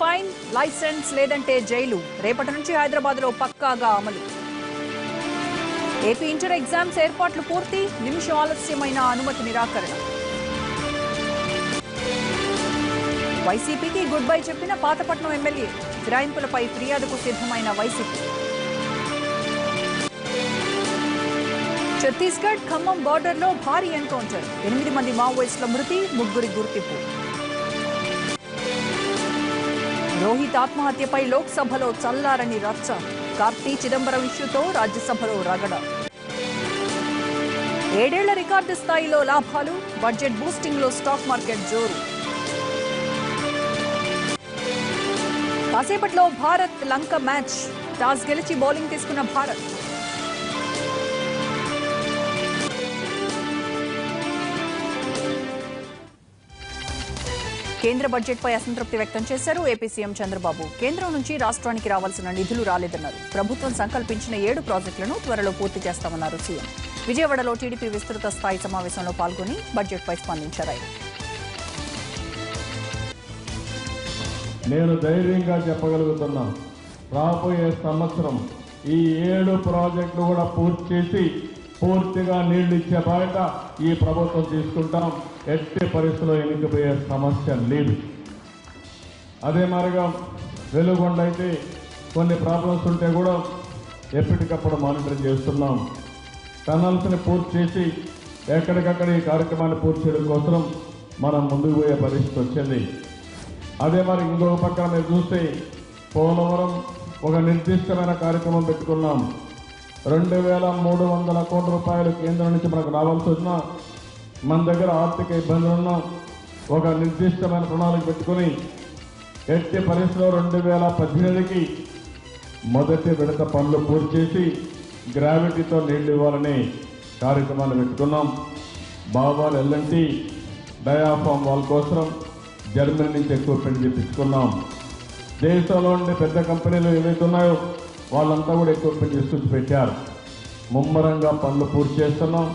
Fine, licence లేదంటే jail. రేపటి నుంచి హైదరాబాద్లో పక్కాగా అమలు. ఏపీ ఇంటర్ ఎగ్జామ్స్ ఏర్పాట్లు పూర్తి, నిమిషం ఆలస్యమైన అనుమతి నిరాకరణ. వైసీపీకి గుడ్ బై చెప్పిన పాతపట్నం ఎమ్మెల్యే, ఫిరాయింపులపై ఫిర్యాదుకు సిద్ధమైన వైసీపీ. ఛత్తీస్గఢ్ ఖమ్మం బార్డర్లో భారీ ఎన్కౌంటర్, 8 మంది మావోయిస్టుల మృతి, 3 గుర్తింపు. రోహిత్ ఆత్మహత్యపై లోక్సభలో చల్లారని రచ్చ, కార్తీ చిదంబరం ఇష్యూతో రాజ్యసభలో రగడ. 7 ఏళ్ల రికార్డు స్థాయిలో లాభాలు, బడ్జెట్ బూస్టింగ్ లో స్టాక్ మార్కెట్ జోరు. కాసేపట్లో భారత్ లంక మ్యాచ్, టాస్ గెలిచి బౌలింగ్ తీసుకున్న భారత్. కేంద్ర బడ్జెట్పై అసంతృప్తి వ్యక్తం చేశారు ఏపీ సీఎం చంద్రబాబు. కేంద్రం నుంచి రాష్ట్రానికి రావాల్సిన నిధులు రాలేదన్నారు. ప్రభుత్వం సంకల్పించిన 7 ప్రాజెక్టులను త్వరలో పూర్తి చేస్తామన్నారు సీఎం. విజయవాడలో టీడీపీ విస్తృత స్థాయి సమావేశంలో పాల్గొని బడ్జెట్పై స్పందించారు. నేను ధైర్యంగా చెప్పగలుగుతున్నా, రాబోయే సంవత్సరం ఈ 7 ప్రాజెక్టులు కూడా పూర్తి చేసి పూర్తిగా నీళ్లు ఇచ్చే బాధ్యత ఈ ప్రభుత్వం తీసుకుంటాం. ఎట్టి పరిస్థితుల్లో ఎన్నికపోయే సమస్య లేదు. అదే మాదిరిగా వెలుగొండ అయితే కొన్ని ప్రాబ్లమ్స్ ఉంటే కూడా ఎప్పటికప్పుడు మానిటర్ చేస్తున్నాం. టనల్స్ని పూర్తి చేసి ఎక్కడికక్కడ ఈ కార్యక్రమాన్ని పూర్తి చేయడం కోసం మనం ముందుకు పోయే పరిస్థితి వచ్చింది. అదే మరి ఇంకొక పక్కన మీరు చూస్తే పోలవరం ఒక నిర్దిష్టమైన కార్యక్రమం పెట్టుకున్నాం. 2300 కోట్ల రూపాయలు కేంద్రం నుంచి మనకు రావాల్సి వచ్చినా మన దగ్గర ఆర్థిక ఇబ్బందులు ఉన్నా ఒక నిర్దిష్టమైన ప్రణాళిక పెట్టుకుని ఎట్టి పరిస్థితిలో 2018కి మొదటి విడత పనులు పూర్తి చేసి గ్రావిటీతో నీళ్లు ఇవ్వాలని కార్యక్రమాన్ని పెట్టుకున్నాం. బాబాల్ ఎల్ఎన్టీ డయాఫామ్ వాల్ కోసం జర్మనీ నుంచి ఎక్విప్మెంట్ తెప్పించుకున్నాం. దేశంలో ఉండే పెద్ద కంపెనీలు ఏవైతే ఉన్నాయో వాళ్ళంతా కూడా ఎక్విప్మెంట్ తీసుకొచ్చి పెట్టారు. ముమ్మరంగా పనులు పూర్తి చేస్తున్నాం.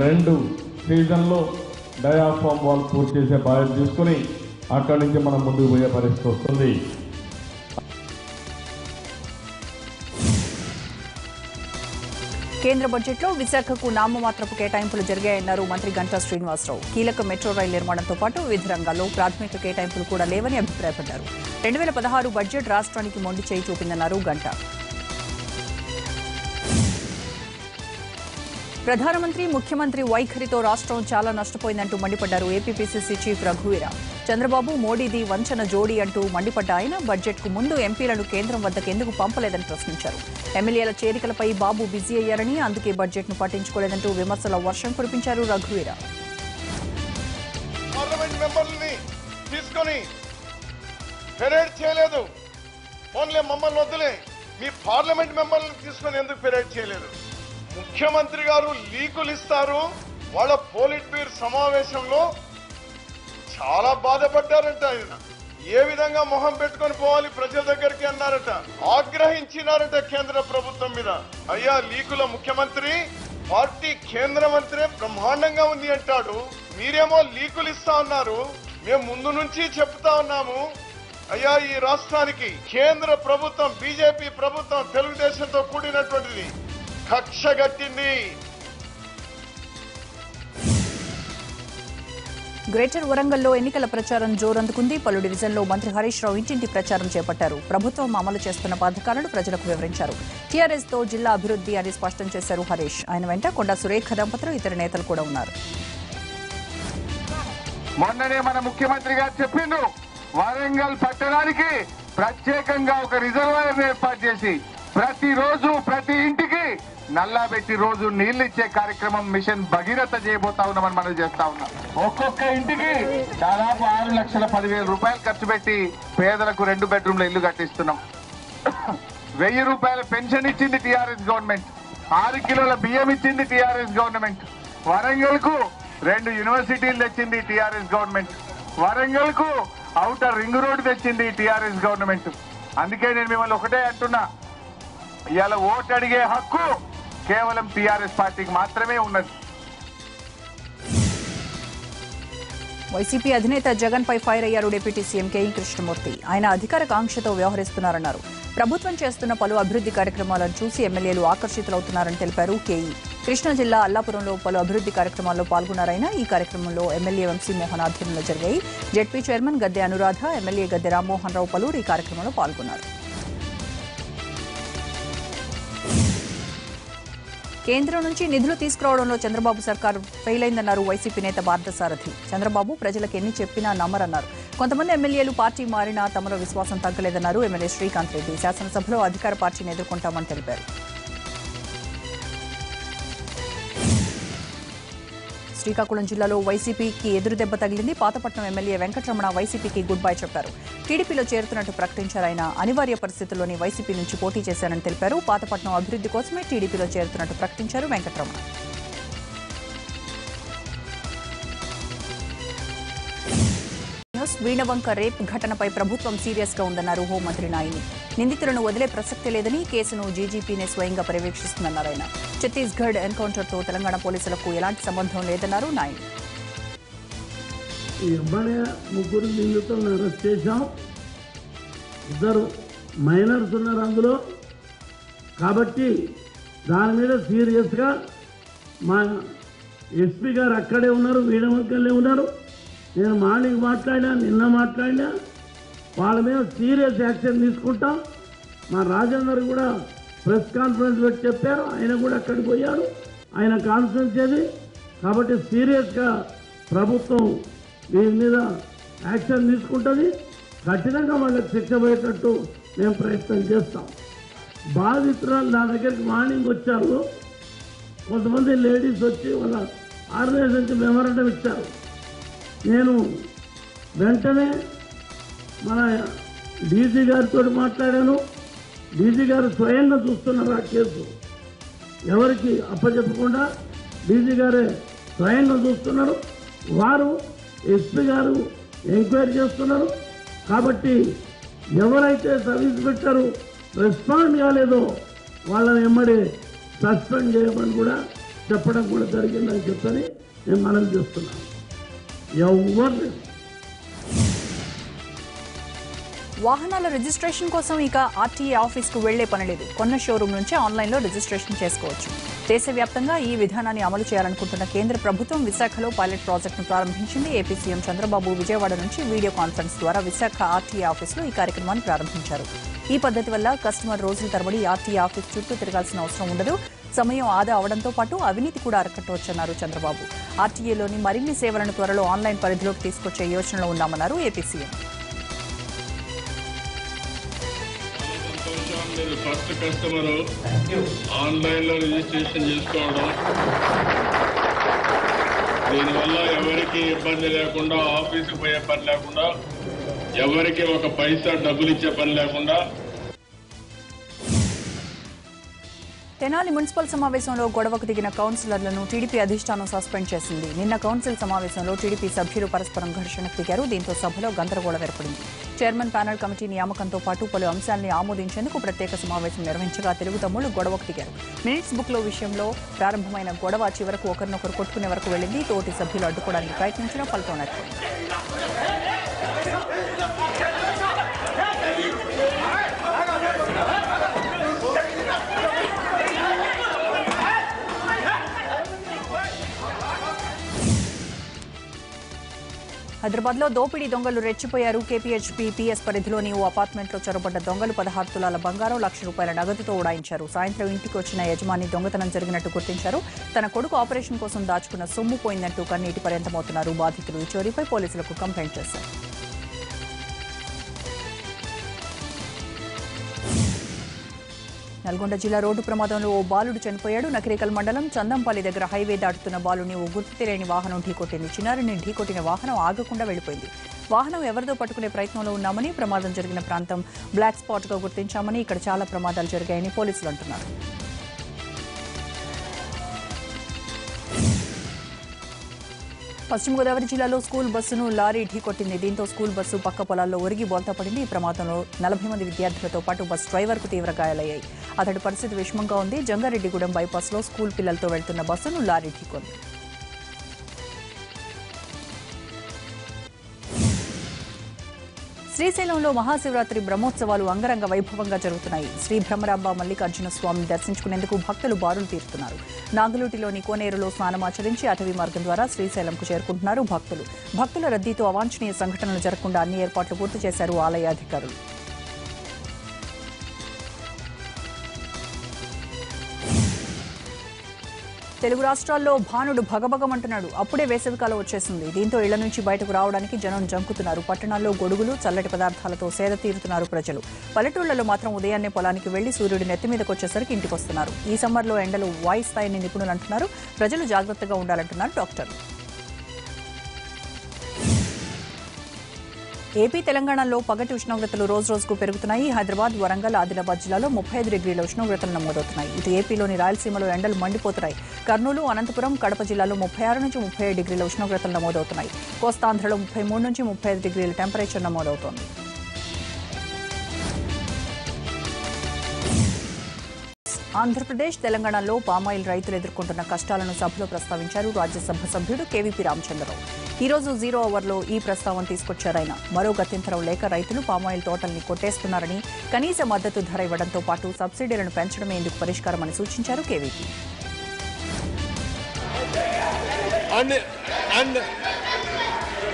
2 సీజన్లో డయాఫామ్ వాల్ పూర్తి చేసే బాధ్యత తీసుకుని అక్కడి నుంచి మనం ముందుకు పోయే పరిస్థితి వస్తుంది. కేంద్ర బడ్జెట్లో విశాఖకు నామమాత్రపు కేటాయింపులు జరిగాయన్నారు మంత్రి గంటా శ్రీనివాసరావు. కీలక మెట్రో రైలు నిర్మాణంతో పాటు వివిధ రంగాల్లో ప్రాథమిక కేటాయింపులు కూడా లేవని అభిప్రాయపడ్డారు. 2016 బడ్జెట్ రాష్ట్రానికి మొండి చేయి చూపిందన్నారు గంటా. ప్రధానమంత్రి ముఖ్యమంత్రి వైఖరితో రాష్ట్రం చాలా నష్టపోయిందంటూ మండిపడ్డారు ఏపీపీసీసీ చీఫ్ రఘువీర. చంద్రబాబు మోడీది వంచన జోడీ అంటూ మండిపడ్డ ఆయన బడ్జెట్కు ముందు ఎంపీలను కేంద్రం వద్దకు ఎందుకు పంపలేదని ప్రశ్నించారు. ఎమ్మెల్యేల చేరికలపై బాబు బిజీ అయ్యారని, అందుకే బడ్జెట్ను పట్టించుకోలేదంటూ విమర్శల వర్షం కురిపించారు రఘువీర. పార్లమెంట్ మెంబర్లని తీసుకొని పెరేడ్ చేయలేదు, ఓన్లీ మమ్మల్ని వద్దులే, మీ పార్లమెంట్ మెంబర్లను తీసుకొని ఎందుకు పెరేడ్ చేయలేదు? ముఖ్యమంత్రి గారు లీకులు ఇస్తారు, వాళ్ళ పోలిట్ బ్యూరో సమావేశంలో చాలా బాధపడ్డారంట. ఆయన ఏ విధంగా మొహం పెట్టుకొని పోవాలి ప్రజల దగ్గరికి అన్నారట, ఆగ్రహించినారట కేంద్ర ప్రభుత్వం మీద. అయ్యా లీకుల ముఖ్యమంత్రి, పార్టీ కేంద్ర మంత్రి బ్రహ్మాండంగా ఉంది అంటాడు, మీరేమో లీకులు ఇస్తా ఉన్నారు. మేము ముందు నుంచి చెప్తా ఉన్నాము, అయ్యా ఈ రాష్ట్రానికి కేంద్ర ప్రభుత్వం బీజేపీ ప్రభుత్వం తెలుగుదేశంతో కూడినటువంటిది కక్ష గట్టింది. గ్రేటర్ వరంగల్లో ఎన్నికల ప్రచారం జోరందుకుంది. పలు డివిజన్లో మంత్రి హరీష్ రావు ఇంటింటి ప్రచారం చేపట్టారు. ప్రభుత్వం అమలు చేస్తున్న పథకాలను ప్రజలకు వివరించారు. టీఆర్ఎస్ తో జిల్లా అభివృద్ధి అని స్పష్టం చేశారు హరీష్. ఆయన వెంట కొండా సురేఖ దంపతులు, ఇతర నేతలు కూడా ఉన్నారు. మొన్ననే మన ముఖ్యమంత్రి గారు చెప్పిండ్రు, వరంగల్ పట్టణానికి ప్రత్యేకంగా ఒక రిజర్వాయర్ ఏర్పాటు చేసి ప్రతిరోజు ప్రతి ఇంటికి నల్లా పెట్టి రోజు నీళ్లు ఇచ్చే కార్యక్రమం మిషన్ భగీరథ చేయబోతా ఉన్నామని మనం చేస్తా ఉన్నాం. ఒక్కొక్క ఇంటికి దాదాపు 6,10,000 రూపాయలు ఖర్చు పెట్టి పేదలకు 2 బెడ్రూమ్ల ఇల్లు కట్టిస్తున్నాం. 1000 రూపాయల పెన్షన్ ఇచ్చింది టీఆర్ఎస్ గవర్నమెంట్. 6 కిలోల బియ్యం ఇచ్చింది టీఆర్ఎస్ గవర్నమెంట్. వరంగల్ కు 2 యూనివర్సిటీలు తెచ్చింది టీఆర్ఎస్ గవర్నమెంట్. వరంగల్ కు ఔటర్ రింగ్ రోడ్డు తెచ్చింది టీఆర్ఎస్ గవర్నమెంట్. అందుకే నేను మిమ్మల్ని ఒకటే అంటున్నా, ఇవాళ ఓటు అడిగే హక్కు కేవలం టీఆర్ఎస్ పార్టీకి మాత్రమే ఉన్నది. వైసీపీ అధినేత జగన్పై ఫైర్ అయ్యారు డిప్యూటీ సీఎం కేఈ కృష్ణమూర్తి. ఆయన అధికార కాంక్షతో వ్యవహరిస్తున్నారన్నారు. ప్రభుత్వం చేస్తున్న పలు అభివృద్ధి కార్యక్రమాలను చూసి ఎమ్మెల్యేలు ఆకర్షితులవుతున్నారని తెలిపారు కేఈ. కృష్ణా జిల్లా అల్లాపురంలో పలు అభివృద్ధి కార్యక్రమాల్లో పాల్గొన్నారైనా ఈ కార్యక్రమంలో ఎమ్మెల్యే వంశీమోహన్ ఆధ్వర్యంలో జరిగాయి. జెడ్పీ చైర్మన్ గద్దె అనురాధ, ఎమ్మెల్యే గద్దె రామ్మోహన్ రావు పలువురు ఈ కార్యక్రమంలో పాల్గొన్నారు. కేంద్రం నుంచి నిధులు తీసుకురావడంలో చంద్రబాబు సర్కారు ఫెయిల్ అయిందన్నారు వైసీపీ నేత పార్థసారథి. చంద్రబాబు ప్రజలకు ఎన్ని చెప్పినా నమ్మరన్నారు. కొంతమంది ఎమ్మెల్యేలు పార్టీ మారినా తమలో విశ్వాసం తగ్గలేదన్నారు ఎమ్మెల్యే శ్రీకాంత్ రెడ్డి. శాసనసభలో అధికార పార్టీని ఎదుర్కొంటామని తెలిపారు. శ్రీకాకుళం జిల్లాలో వైసీపీకి ఎదురుదెబ్బ తగిలింది. పాతపట్నం ఎమ్మెల్యే వెంకటరమణ వైసీపీకి గుడ్ బై చెప్పారు. టీడీపీలో చేరుతున్నట్టు ప్రకటించారు. ఆయన అనివార్య పరిస్థితుల్లోని వైసీపీ నుంచి పోటీ చేశారని తెలిపారు. పాతపట్నం అభివృద్ధి కోసమే టీడీపీలో చేరుతున్నట్టు ప్రకటించారు వెంకటరమణ. వీణవంక రేప్ ఘటనపై ప్రభుత్వం సీరియస్ గా ఉందన్నారు హోంమంత్రి నాయిని. నిందితులను వదిలే ప్రసక్తి లేదని, కేసును జీజీపీనే స్వయంగా పర్యవేక్షిస్తుందన్నారు ఆయన. ఛత్తీస్గఢ్ ఎన్కౌంటర్ తో తెలంగాణ పోలీసులకు ఎలాంటి సంబంధం లేదన్నారు నాయిని. ముగ్గురు నిందితులను అరెస్ట్ చేశాం. ఇద్దరు మైనర్స్ ఉన్నారు అందులో. కాబట్టి దాని మీద సీరియస్గా మా ఎస్పీ గారు అక్కడే ఉన్నారు, వీణవంకల్లే ఉన్నారు. నేను మార్నింగ్ మాట్లాడినా, నిన్న మాట్లాడినా. వాళ్ళ మీద సీరియస్ యాక్షన్ తీసుకుంటాం. మా రాజేందర్ కూడా ప్రెస్ కాన్ఫరెన్స్ పెట్టి చెప్పారు. ఆయన కూడా అక్కడికి పోయాడు, ఆయన కాన్ఫరెన్స్ అది. కాబట్టి సీరియస్గా ప్రభుత్వం దీని మీద యాక్షన్ తీసుకుంటుంది. కఠినంగా వాళ్ళకి శిక్ష పోయేటట్టు మేము ప్రయత్నం చేస్తాం. బాధితురాలు నా దగ్గరికి మార్నింగ్ వచ్చారు. కొంతమంది లేడీస్ వచ్చి వాళ్ళ ఆర్గనైజేషన్కి మెమోరాండం ఇచ్చారు. నేను వెంటనే మన డీజీ గారితో మాట్లాడాను. డీజీ గారు స్వయంగా చూస్తున్నారు ఆ కేసు. ఎవరికి అప్పచెప్పకుండా డీజీ గారే స్వయంగా చూస్తున్నారు. వారు ఎస్పీ గారు ఎంక్వైరీ చేస్తున్నారు. కాబట్టి ఎవరైతే సర్వీస్ పెట్టారో రెస్పాండ్ కాలేదో వాళ్ళని ఎమ్మడే సస్పెండ్ చేయమని కూడా చెప్పడం కూడా జరిగిందని చెప్పని నేను మనవి చేస్తున్నాను. ఎవరు వాహనాల రిజిస్ట్రేషన్ కోసం ఇక ఆర్టీఏ ఆఫీస్కు వెళ్లే పనిలేదు. కొన్న షోరూం నుంచే ఆన్లైన్లో రిజిస్ట్రేషన్ చేసుకోవచ్చు. దేశవ్యాప్తంగా ఈ విధానాన్ని అమలు చేయాలనుకుంటున్న కేంద్ర ప్రభుత్వం విశాఖలో పైలట్ ప్రాజెక్టును ప్రారంభించింది. ఏపీ సీఎం చంద్రబాబు విజయవాడ నుంచి వీడియో కాన్ఫరెన్స్ ద్వారా విశాఖ ఆర్టీఏ ఆఫీసులో ఈ కార్యక్రమాన్ని ప్రారంభించారు. ఈ పద్ధతి వల్ల కస్టమర్ రోజుల తరబడి ఆర్టీఏ ఆఫీస్ చుట్టూ తిరగాల్సిన అవసరం ఉండదు. సమయం ఆదా అవడంతో పాటు అవినీతి కూడా అరికట్టవచ్చన్నారు చంద్రబాబు. ఆర్టీఏలోని మరిన్ని సేవలను త్వరలో ఆన్లైన్ పరిధిలోకి తీసుకొచ్చే యోచనలో ఉన్నామన్నారు AP CM. First customer online లో రిజిస్ట్రేషన్ చేసుకోవడం, దీనివల్ల ఎవరికి ఇబ్బంది లేకుండా, ఆఫీసుకు పోయే పని లేకుండా, ఎవరికి ఒక పైసా డబ్బులు ఇచ్చే పని లేకుండా. తెనాలి మున్సిపల్ సమావేశంలో గొడవకు దిగిన కౌన్సిలర్లను టీడీపీ అధిష్టానం సస్పెండ్ చేసింది. నిన్న కౌన్సిల్ సమావేశంలో టీడీపీ సభ్యులు పరస్పరం ఘర్షణకు దిగారు. దీంతో సభలో గందరగోళం ఏర్పడింది. చైర్మన్ ప్యానెల్ కమిటీ నియామకంతో పాటు పలు అంశాల్ని ఆమోదించేందుకు ప్రత్యేక సమావేశం నిర్వహించగా తెలుగు తమ్ముళ్లు గొడవకు దిగారు. మినిట్స్ బుక్లో విషయంలో ప్రారంభమైన గొడవ చివరకు ఒకరినొకరు కొట్టుకునే వరకు వెళ్లింది. తోటి సభ్యులు అడ్డుకోవడానికి ప్రయత్నించిన ఫలితం నెరవేరింది. హైదరాబాద్లో దోపిడీ దొంగలు రెచ్చిపోయారు. కేపీహెచ్పీ పీఎస్ పరిధిలోని ఓ అపార్ట్మెంట్లో చొరబడ్డ దొంగలు 16 తులాల బంగారం, ₹1,00,000 నగదుతో ఉడాయించారు. సాయంత్రం ఇంటికి వచ్చిన యజమాని దొంగతనం జరిగినట్టు గుర్తించారు. తన కొడుకు ఆపరేషన్ కోసం దాచుకున్న సొమ్ము పోయిందంటూ కన్నీటి పర్యంతమవుతున్నారు బాధితులు. ఈ చోరీపై పోలీసులకు కంప్లైంట్ చేశారు. నల్గొండ జిల్లా రోడ్డు ప్రమాదంలో ఓ బాలుడు చనిపోయాడు. నకిరేకల్ మండలం చందంపల్లి దగ్గర హైవే దాటుతున్న బాలుని ఓ గుర్తు తెలియని వాహనం ఢీకొట్టింది. చిన్నారిని ఢీకొట్టిన వాహనం ఆగకుండా వెళ్లిపోయింది. వాహనం ఎవరిదో పట్టుకునే ప్రయత్నంలో ఉన్నామని, ప్రమాదం జరిగిన ప్రాంతం బ్లాక్ స్పాట్గా గుర్తించామని, ఇక్కడ చాలా ప్రమాదాలు జరిగాయని పోలీసులు అంటున్నారు. పశ్చిమ గోదావరి జిల్లాలో స్కూల్ బస్సును లారీ ఢీకొట్టింది. దీంతో స్కూల్ బస్సు పక్క పొలాల్లో ఒరిగి బోల్తా పడింది. ఈ ప్రమాదంలో 40 మంది విద్యార్థులతో పాటు బస్ డ్రైవర్కు తీవ్ర గాయాలయ్యాయి. అతడి పరిస్థితి విషమంగా ఉంది. జంగారెడ్డిగూడెం బైపాస్లో స్కూల్ పిల్లలతో వెళ్తున్న బస్సును లారీ ఢీకొంది. శ్రీశైలంలో మహాశివరాత్రి బ్రహ్మోత్సవాలు అంగరంగ వైభవంగా జరుగుతున్నాయి. శ్రీ భ్రమరాంబ మల్లికార్జున స్వామిని దర్శించుకునేందుకు భక్తులు బారులు తీరుతున్నారు. నాగులూటిలోని కోనేరులో స్నానమాచరించి అటవీ మార్గం ద్వారా శ్రీశైలంకు చేరుకుంటున్నారు భక్తులు. భక్తుల రద్దీతో అవాంఛనీయ సంఘటనలు జరగకుండా అన్ని ఏర్పాట్లు పూర్తి చేశారు ఆలయ అధికారులు. తెలుగు రాష్ట్రాల్లో భానుడు భగభగమంటున్నాడు. అప్పుడే వేసవికాలం వచ్చేసింది. దీంతో ఇళ్ల నుంచి బయటకు రావడానికి జనం జంకుతున్నారు. పట్టణాల్లో గొడుగులు, చల్లటి పదార్థాలతో సేద తీరుతున్నారు ప్రజలు. పల్లెటూళ్లలో మాత్రం ఉదయాన్నే పొలానికి వెళ్లి సూర్యుడు నెత్తి మీదకి వచ్చేసరికి ఇంటికొస్తున్నారు. ఈ సమ్మర్లో ఎండలు వాయిస్తాయని నిపుణులు అంటున్నారు. ప్రజలు జాగ్రత్తగా ఉండాలంటున్నారు డాక్టర్లు. ఏపీ, తెలంగాణలో పగటి ఉష్ణోగ్రతలు రోజుకు పెరుగుతున్నాయి. హైదరాబాద్, వరంగల్, ఆదిలాబాద్ జిల్లాలో 35 డిగ్రీల ఉష్ణోగ్రతలు నమోదవుతున్నాయి. ఇటు ఏపీలోని రాయలసీమలో ఎండలు మండిపోతున్నాయి. కర్నూలు, అనంతపురం, కడప జిల్లాలో 36 నుంచి 37 డిగ్రీల ఉష్ణోగ్రతలు నమోదవుతున్నాయి. కోస్తాంధ్రలో 33 నుంచి 35 డిగ్రీల టెంపరేచర్ నమోదవుతోంది. ఆంధ్రప్రదేశ్, తెలంగాణలో పామాయిల్ రైతులు ఎదుర్కొంటున్న కష్టాలను సభలో ప్రస్తావించారు రాజ్యసభ సభ్యుడు కేవీపీ రామచంద్రరావు. ఈ రోజు 0 అవర్లో ఈ ప్రస్తావన తీసుకొచ్చారాయన. మరో గత్యంతరం లేక రైతులు పామాయిల్ తోటల్ని కొట్టేస్తున్నారని, కనీస మద్దతు ధర ఇవ్వడంతో పాటు సబ్సిడీలను పెంచడమే ఇందుకు పరిష్కారమని సూచించారు KVP.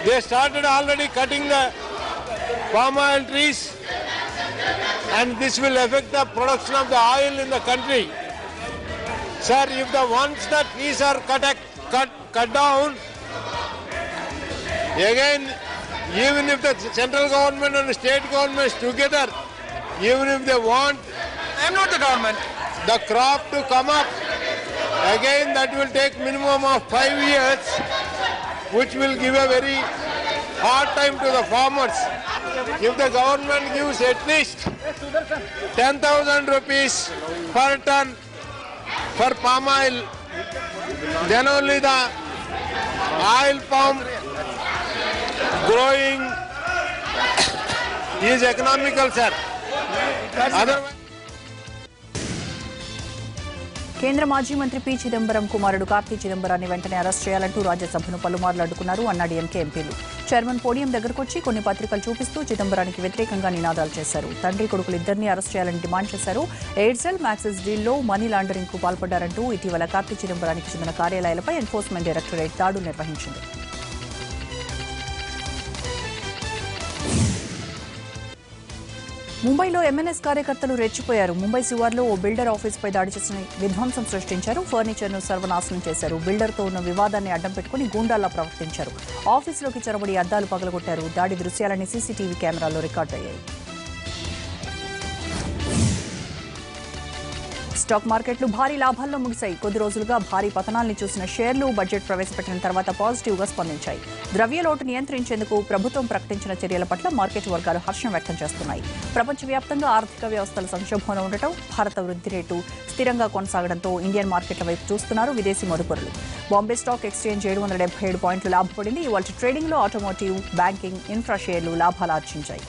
They started already cutting the palm oil trees, and this will affect the production of the oil in the country. Sir, if the once the trees are cut down, again, even if the central government and the state governments together, even if they want, I am not the government, the crop to come up, again that will take minimum of 5 years, which will give a very hard time to the farmers. If the government gives at least 10,000 rupees per ton for palm oil, then only the oil palm growing is economical, sir. Otherwise, కేంద్ర మాజీ మంత్రి P Chidambaram కుమారుడు కార్తీ చిదంబరాన్ని వెంటనే arrest చేయాలంటూ రాజ్యసభను పలుమార్లు అడ్డుకున్నారు అన్నాడీఎంకే ఎంపీలు. Chairman podium దగ్గరకొచ్చి కొన్ని పత్రికలు చూపిస్తూ చిదంబరానికి వ్యతిరేకంగా నినాదాలు చేశారు. తండ్రి కొడుకులు ఇద్దరిని అరెస్ట్ చేయాలని డిమాండ్ చేశారు. ఎయిర్సెల్, మ్యాక్సిస్ డీల్లో మనీ లాండరింగ్ కు పాల్పడ్డారంటూ ఇటీవల కార్తీ చిదంబరానికి చెందిన కార్యాలయాలపై ఎన్ఫోర్స్మెంట్ డైరెక్టరేట్ దాడులు నిర్వహించింది. ముంబైలో ఎంఎన్ఎస్ కార్యకర్తలు రెచ్చిపోయారు. ముంబై శివార్లో ఓ బిల్డర్ ఆఫీసుపై దాడి చేసి విధ్వంసం సృష్టించారు. ఫర్నిచర్ను సర్వనాశనం చేశారు. బిల్డర్తో ఉన్న వివాదాన్ని అడ్డం పెట్టుకుని గూండాల్లా ప్రవర్తించారు. ఆఫీసులోకి చొరబడి అద్దాలు పగలగొట్టారు. దాడి దృశ్యాలన్నీ సీసీటీవీ కెమెరాల్లో రికార్డు అయ్యాయి. స్టాక్ మార్కెట్లు భారీ లాభాల్లో ముగిశాయి. కొద్ది రోజులుగా భారీ పతనాల్ని చూసిన షేర్లు బడ్జెట్ ప్రవేశపెట్టిన తర్వాత పాజిటివ్గా స్పందించాయి. ద్రవ్యలోటు నియంత్రించేందుకు ప్రభుత్వం ప్రకటించిన చర్యల పట్ల మార్కెట్ వర్గాలు హర్షం వ్యక్తం చేస్తున్నాయి. ప్రపంచవ్యాప్తంగా ఆర్థిక వ్యవస్థల సంక్షోభంలో ఉండటం, భారత వృద్ధి రేటు స్థిరంగా కొనసాగడంతో ఇండియన్ మార్కెట్ల వైపు చూస్తున్నారు విదేశీ మదుపరులు. బాంబే స్టాక్ ఎక్స్చేంజ్ 777 పాయింట్లు లాభపడింది. ఇవాళ ట్రేడింగ్లో ఆటోమోటివ్, బ్యాంకింగ్, ఇన్ఫ్రా షేర్లు లాభాలు ఆర్జించాయి.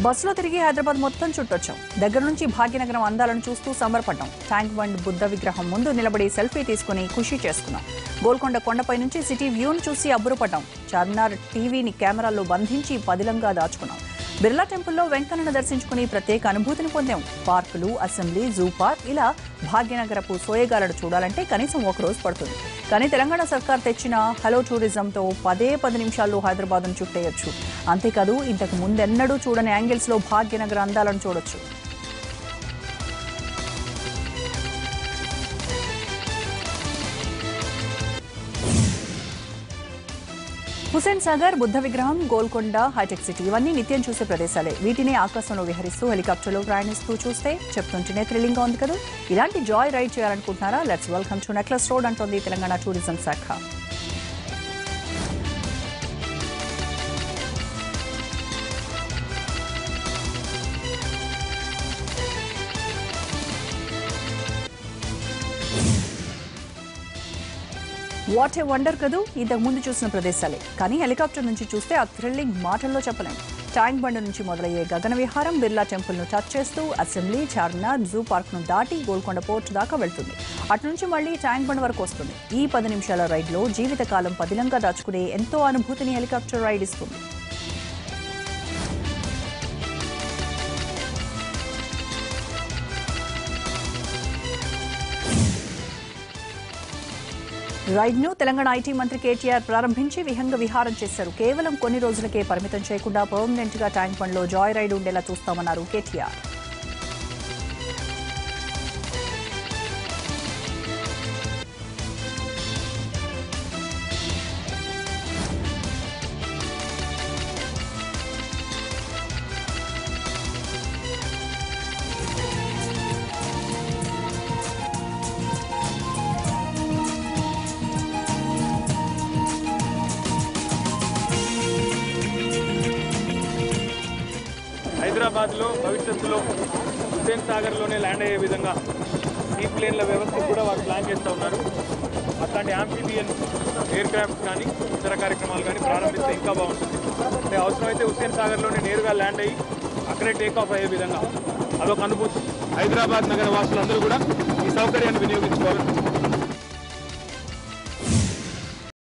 బస్సులో తిరిగి హైదరాబాద్ మొత్తం చుట్టొచ్చాం. దగ్గర నుంచి భాగ్యనగరం అందాలను చూస్తూ సంబరపడ్డాం. ట్యాంక్ బండ్ బుద్ధ విగ్రహం ముందు నిలబడి సెల్ఫీ తీసుకుని ఖుషి చేసుకున్నాం. గోల్కొండ కొండపై నుంచి సిటీ వ్యూను చూసి అబ్బురపడ్డాం. చార్మినార్ టీవీని కెమెరాల్లో బంధించి పదిలంగా దాచుకున్నాం. బిర్లా టెంపుల్లో వెంకన్నను దర్శించుకుని ప్రత్యేక అనుభూతిని పొందాం. పార్కులు, అసెంబ్లీ, జూ పార్క్ ఇలా భాగ్యనగరపు సోయగాలను చూడాలంటే కనీసం ఒక రోజు పడుతుంది. కానీ తెలంగాణ సర్కార్ తెచ్చిన హలో టూరిజంతో 10 నిమిషాల్లో హైదరాబాద్ను చుట్టేయొచ్చు. అంతేకాదు ఇంతకు ముందెన్నడూ చూడని యాంగిల్స్లో భాగ్యనగర అందాలను చూడొచ్చు. హుసేన్ సాగర్, బుద్ధ విగ్రహం, గోల్కొండ, హైటెక్ సిటీ ఇవన్నీ నిత్యం చూసే ప్రదేశాలే. వీటిని ఆకాశంలో విహరిస్తూ హెలికాప్టర్లో ప్రయాణిస్తూ చూస్తే చెప్తుంటేనే థ్రిల్లింగ్గా ఉంది కదా. ఇలాంటి జాయ్ రైడ్ చేయాలనుకుంటున్నారా? Let's welcome to necklace road అంటోంది తెలంగాణ టూరిజం శాఖ. వాట్ ఏ వండర్ కదూ. ఇంతకు ముందు చూసిన ప్రదేశాలే, కానీ హెలికాప్టర్ నుంచి చూస్తే ఆ థ్రిల్లింగ్ మాటల్లో చెప్పలేం. ట్యాంక్ బండ్ నుంచి మొదలయ్యే గగన విహారం బిర్లా టెంపుల్ను టచ్ చేస్తూ అసెంబ్లీ, చార్మినార్, జూ పార్క్ను దాటి గోల్కొండ పోర్ట్ దాకా వెళ్తుంది. అటు నుంచి మళ్లీ ట్యాంక్ బండ్ వరకు వస్తుంది. ఈ 10 నిమిషాల రైడ్లో జీవితకాలం పదిలంగా దాచుకునే ఎంతో అనుభూతిని హెలికాప్టర్ రైడ్ ఇస్తుంది. రైడ్ను తెలంగాణ ఐటీ మంత్రి కేటీఆర్ ప్రారంభించి విహంగ విహారం చేశారు. కేవలం కొన్ని రోజులకే పరిమితం చేయకుండా పర్మనెంట్ గా ట్యాంక్ బండ్లో జాయ్ రైడ్ ఉండేలా చూస్తామన్నారు కేటీఆర్. హైదరాబాద్లో భవిష్యత్తులో హుస్సేన్ సాగర్లోనే ల్యాండ్ అయ్యే విధంగా ఈ ప్లేన్ల వ్యవస్థ కూడా వారు ప్లాన్ చేస్తూ ఉన్నారు. అట్లాంటి యాంఫీబియన్ ఎయిర్ క్రాఫ్ట్ కానీ ఇతర కార్యక్రమాలు కానీ ప్రారంభిస్తే ఇంకా బాగుంటుంది. అంటే అవసరమైతే హుస్సేన్ సాగర్లోనే నేరుగా ల్యాండ్ అయ్యి అక్కడే టేక్ ఆఫ్ అయ్యే విధంగా అదొక అనుభూతి. హైదరాబాద్ నగర వాసులందరూ కూడా ఈ సౌకర్యాన్ని వినియోగించుకోవాలి.